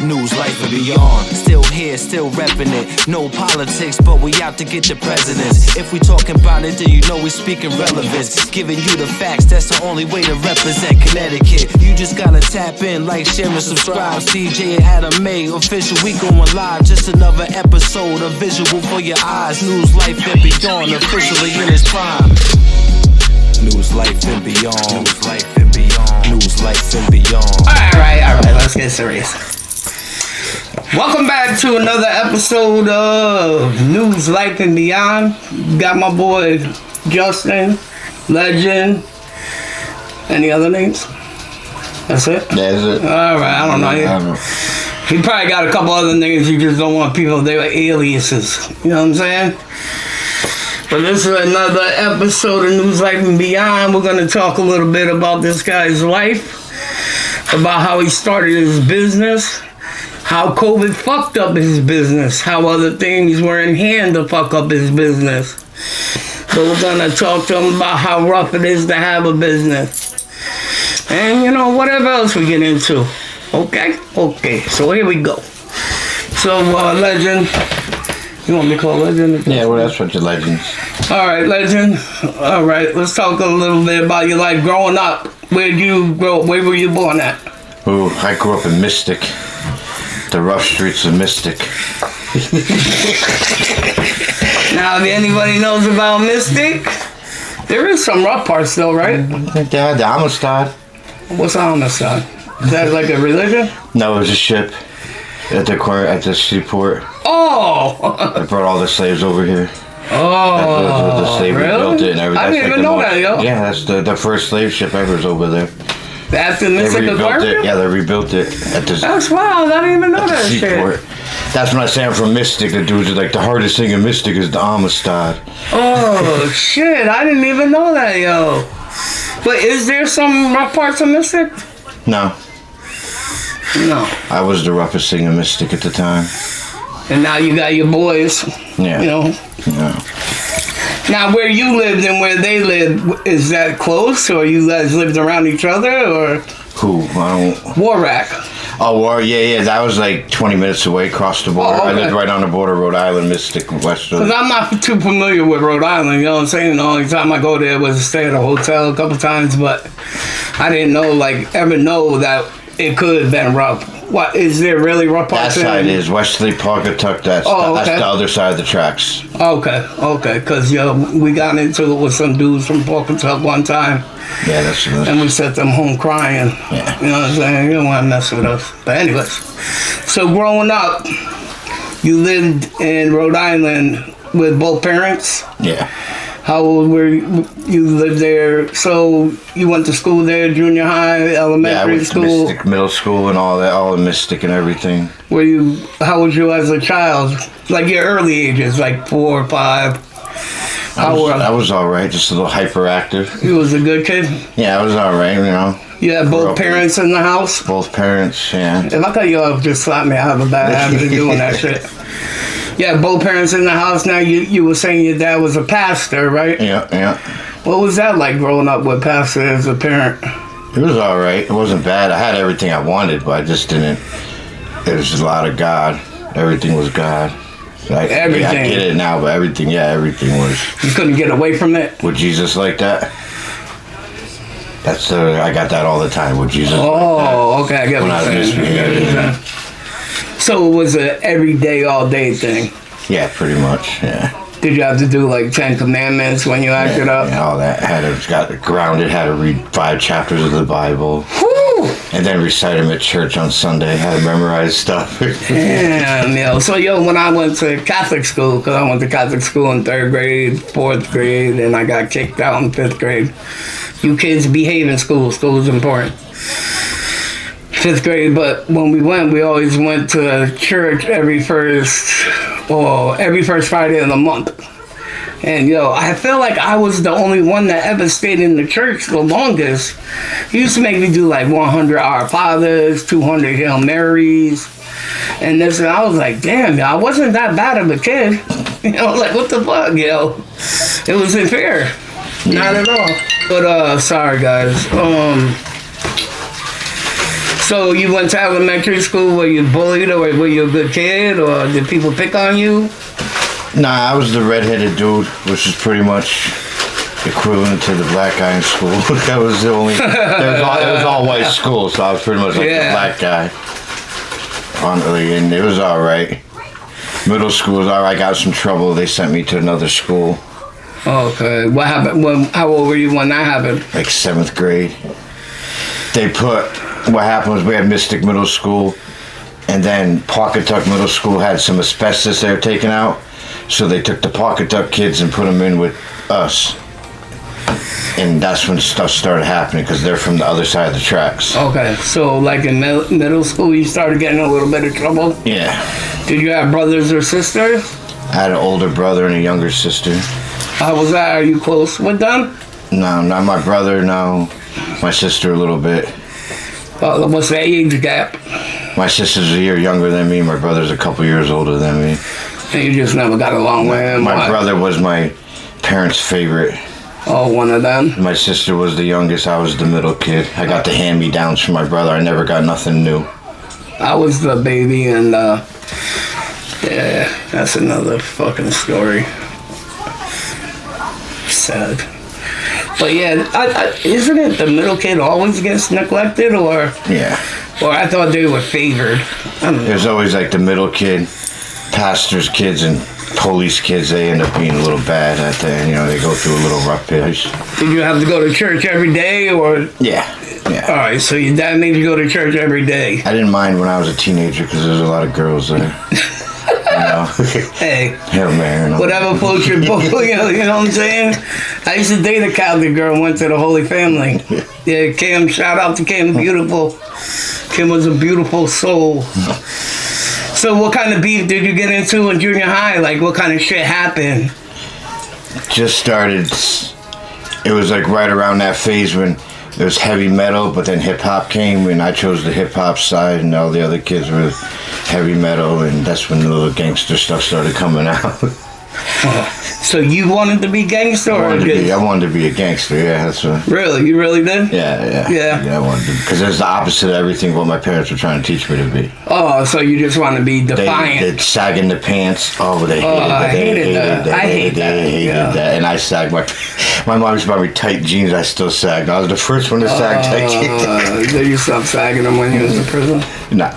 News, life, and beyond. Still here, still reppin' it. No politics, but we out to get the presidents. If we talking about it, then you know we speaking relevance. Giving you the facts, that's the only way to represent Connecticut. You just gotta tap in, like, share, and subscribe. CJ and Adam May, official, we going live. Just another episode, a visual for your eyes. News, life, and beyond, officially in its prime. News, life, and beyond. News, life, and beyond. News, life, and beyond. Alright, let's get serious. Welcome back to another episode of News, Life, and Beyond. Got my boy Justin, Legend. Any other names? That's it? That's it. Alright, I don't know. He probably got a couple other names you just don't want people, they were aliases. You know what I'm saying? But this is another episode of News, Life, and Beyond. We're going to talk a little bit about this guy's life, about how he started his business, how COVID fucked up his business, how other things were in hand to fuck up his business. So we're going to talk to him about how rough it is to have a business. And, you know, whatever else we get into. Okay? Okay, so here we go. So, Legend, you want me to call Legend? Yeah, well, that's what your Legends. Alright, Legend. Alright, let's talk a little bit about your life growing up. Where were you born at? Ooh, I grew up in Mystic. The rough streets of Mystic. Now, if anybody knows about Mystic, there is some rough parts though, right? Yeah, the Amistad. What's Amistad? Is that like a religion? No, it was a ship at the seaport. Oh! They brought all the slaves over here. Oh, the slavery really? built it and everything. I didn't even know that, yo. Yeah, that's the first slave ship ever is over there. That's the Mystic Aquarium? Yeah, they rebuilt it at the. That's wild. I didn't even know that shit. That's when I say I'm from Mystic. The dudes are like, the hardest thing in Mystic is the Amistad. Oh, shit. I didn't even know that, yo. But is there some rough parts of Mystic? No. No. I was the roughest thing in Mystic at the time. And now you got your boys. Yeah. You know. Yeah. Now, where you lived and where they lived, is that close, or you guys lived around each other, or? Who? I don't. Warrack. Oh, yeah. That was like 20 minutes away across the border. Oh, okay. I lived right on the border, Rhode Island, Mystic, Western. Because I'm not too familiar with Rhode Island, you know what I'm saying? The only time I go there was to stay at a hotel a couple times, but I didn't ever know that it could have been rough. What, is there really rough parts? That side is Wesley, Pawcatuck, that's the other side of the tracks. Okay, because we got into it with some dudes from Pawcatuck one time. Yeah, that's what and we sent them home crying. Yeah. You know what I'm saying? You don't want to mess with us. But anyways, so growing up, you lived in Rhode Island with both parents? Yeah. How old were you? You lived there, so you went to school there, junior high, elementary school? Yeah, I went to Mystic Middle School and all that, all the Mystic and everything. How was you as a child? Like your early ages, like 4 or 5? I was all right, just a little hyperactive. You was a good kid? Yeah, I was all right, you know. You had both parents in the house? Both parents, yeah. If I cut you off, just slap me. I have a bad habit of doing that shit. Yeah, both parents in the house. Now, you were saying your dad was a pastor, right? Yeah. What was that like growing up with pastor as a parent? It was all right. It wasn't bad. I had everything I wanted, but I just didn't. It was just a lot of God. Everything was God. Everything. I get it now, but everything was. You couldn't get away from it? With Jesus like that? I got that all the time with Jesus. Oh, okay, I get what you're saying. So it was an everyday, all day thing? Yeah, pretty much, yeah. Did you have to do like 10 commandments when you acted up? Yeah, all that. Got grounded, had to read 5 chapters of the Bible. Woo! And then recite them at church on Sunday. Had to memorize stuff. Damn, So, when I went to Catholic school, because I went to Catholic school in 3rd grade, 4th grade, and I got kicked out in 5th grade. You kids behave in school. School is important. 5th grade, but when we always went to church every first Friday of the month. And I feel like I was the only one that ever stayed in the church the longest. He used to make me do like 100 Our Fathers, 200 Hail Marys, and this. And I was like, damn, I wasn't that bad of a kid. Like what the fuck, It wasn't fair. Not at all. But sorry guys. So you went to elementary school, were you bullied or were you a good kid or did people pick on you? Nah, I was the redheaded dude, which is pretty much equivalent to the black guy in school. That was the only. It was all white school, so I was pretty much like the black guy. Honestly, and it was all right. Middle school was all right. I got some trouble. They sent me to another school. Okay. What happened? How old were you when that happened? Like 7th grade. What happened was we had Mystic Middle School, and then Pawcatuck Middle School had some asbestos they were taking out, so they took the Pawcatuck kids and put them in with us. And that's when stuff started happening because they're from the other side of the tracks. Okay, so like in middle school, you started getting a little bit of trouble? Yeah. Did you have brothers or sisters? I had an older brother and a younger sister. How was that? Are you close with them? No, not my brother, no. My sister a little bit. What's the age gap? My sister's a year younger than me. My brother's a couple years older than me. And you just never got along with him? My brother was my parents' favorite. Oh, one of them? My sister was the youngest. I was the middle kid. I got the hand-me-downs from my brother. I never got nothing new. I was the baby, and yeah, that's another fucking story. Sad. But yeah, isn't it the middle kid always gets neglected, or? Yeah. Or I thought they were favored. I don't know. There's always like the middle kid, pastor's kids, and police kids. They end up being a little bad at the end. You know, they go through a little rough patch. Did you have to go to church every day, or? Yeah. All right, so your dad made you go to church every day. I didn't mind when I was a teenager because there was a lot of girls there. You know? Hey, Hell, man. whatever floats your boat, you know what I'm saying? I used to date a Catholic girl and went to the Holy Family. Yeah, Kim, shout out to Kim, beautiful. Kim was a beautiful soul. So what kind of beef did you get into in junior high? Like, what kind of shit happened? Just started. It was like right around that phase when there was heavy metal, but then hip hop came, and I chose the hip hop side, and all the other kids were heavy metal, and that's when the little gangster stuff started coming out. So you wanted to be gangster? I wanted to be a gangster, yeah, that's what. Really? You really did? Yeah, I wanted to, because it's the opposite of everything what my parents were trying to teach me to be. Oh, so you just want to be defiant. They sagging the pants. Oh, they hated that. I hated that. And I sagged my mom used to buy me tight jeans. I still sagged. I was the first one to sag tight jeans. Did you stop sagging them when you was in prison? No.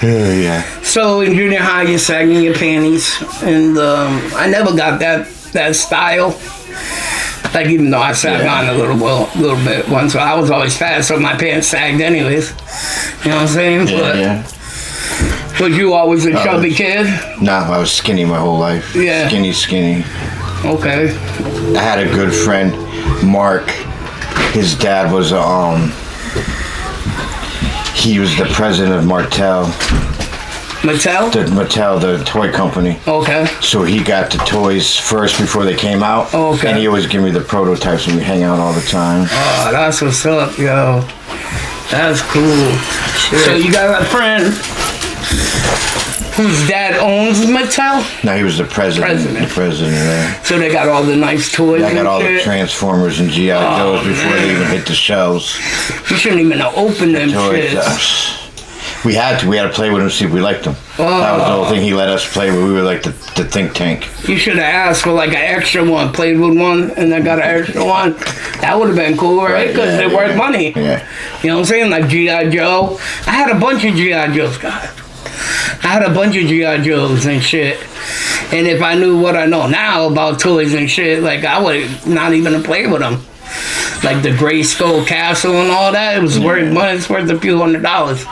Yeah. So in junior high, you're sagging your panties, and I never got that style. Like, even though I sagged on a little bit once, so I was always fat, so my pants sagged anyways. You know what I'm saying? Yeah. Was you always a chubby kid? No, I was skinny my whole life. Yeah. Skinny. Okay. I had a good friend, Mark. His dad was he was the president of Mattel, the toy company. Okay. So he got the toys first before they came out. Okay. And he always give me the prototypes and we hang out all the time. Oh, that's what's up, yo. That's cool. Shit. So you got a friend whose dad owns Mattel? No, he was the president. The president there. So they got all the nice toys. I got all shit. the Transformers and G.I. Joes before they even hit the shelves. You shouldn't even have opened them shits. We had to play with them, see if we liked them. That was the whole thing. He let us play, but we were like the think tank. You should have asked for like an extra one. Played with one and then got an extra one. That would have been cool, right? Because they're worth money. Yeah. You know what I'm saying? Like G.I. Joe. I had a bunch of G.I. Joes, God. I had a bunch of G.I. Joes and shit. And if I knew what I know now about toys and shit, like, I would not even have played with them. Like the Gray Skull Castle and all that, it was worth money. It's worth a few $100s.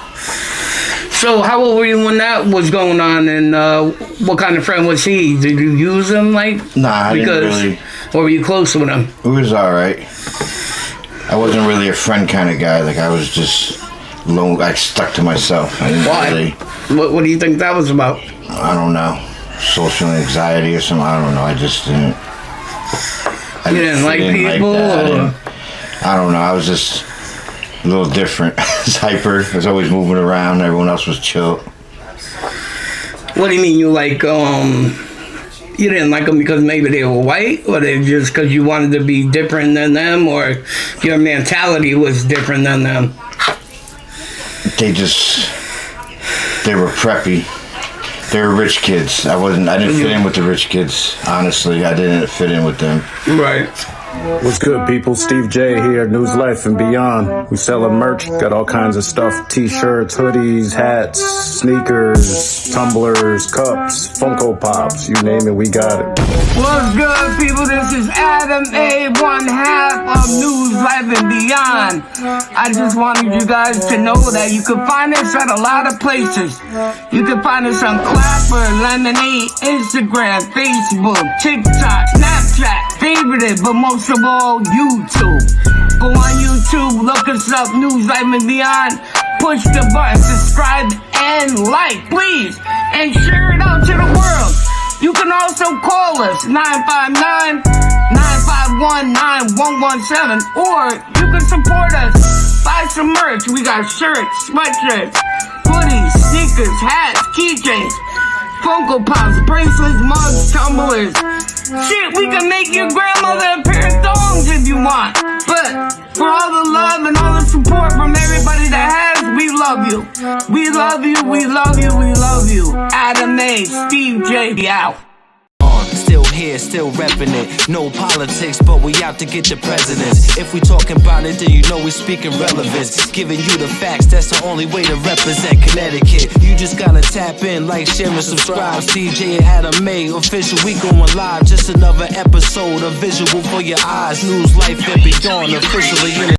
So how old were you when that was going on, and what kind of friend was he? Did you use him, like? Nah, I didn't really. Or were you close with him? It was alright. I wasn't really a friend kind of guy. Like, I was just lone. I stuck to myself. I didn't really. What do you think that was about? I don't know. Social anxiety or something. I don't know. I just didn't. You didn't like people? I don't know. I was just a little different. I was hyper. I was always moving around. Everyone else was chill. What do you mean you like, You didn't like them because maybe they were white, or they just because you wanted to be different than them, or your mentality was different than them? They were preppy. They were rich kids. I didn't fit in with the rich kids. Honestly, I didn't fit in with them. Right. What's good, people? Steve J here, News Life and Beyond. We selling merch, got all kinds of stuff. T-shirts, hoodies, hats, sneakers, tumblers, cups, Funko Pops, you name it, we got it. What's good, people? This is Adam A, one half of News Life and Beyond. I just wanted you guys to know that you can find us at a lot of places. You can find us on Clapper, Lemonade, Instagram, Facebook, TikTok, Snapchat, favorite it, but most of all, YouTube. Go on YouTube, look us up, News Life and Beyond. Push the button, subscribe and like, please, and share it out to the world. You can also call us, 959-951-9117, or you can support us, buy some merch. We got shirts, sweatshirts, hoodies, sneakers, hats, keychains, Funko Pops, bracelets, mugs, tumblers. Shit, we can make your grandmother a pair of thongs if you want. But for all the love and all the support from everybody that has, we love you. We love you, we love you, we love you. Adam A, Steve J, out. Still here, still reppin' it. No politics, but we out to get the presidents. If we talking about it, then you know we speaking relevance. Giving you the facts, that's the only way to represent Connecticut. You just gotta tap in, like, share, and subscribe. DJ Adam A, official, we going live. Just another episode, a visual for your eyes. News, Life, and Beyond, officially in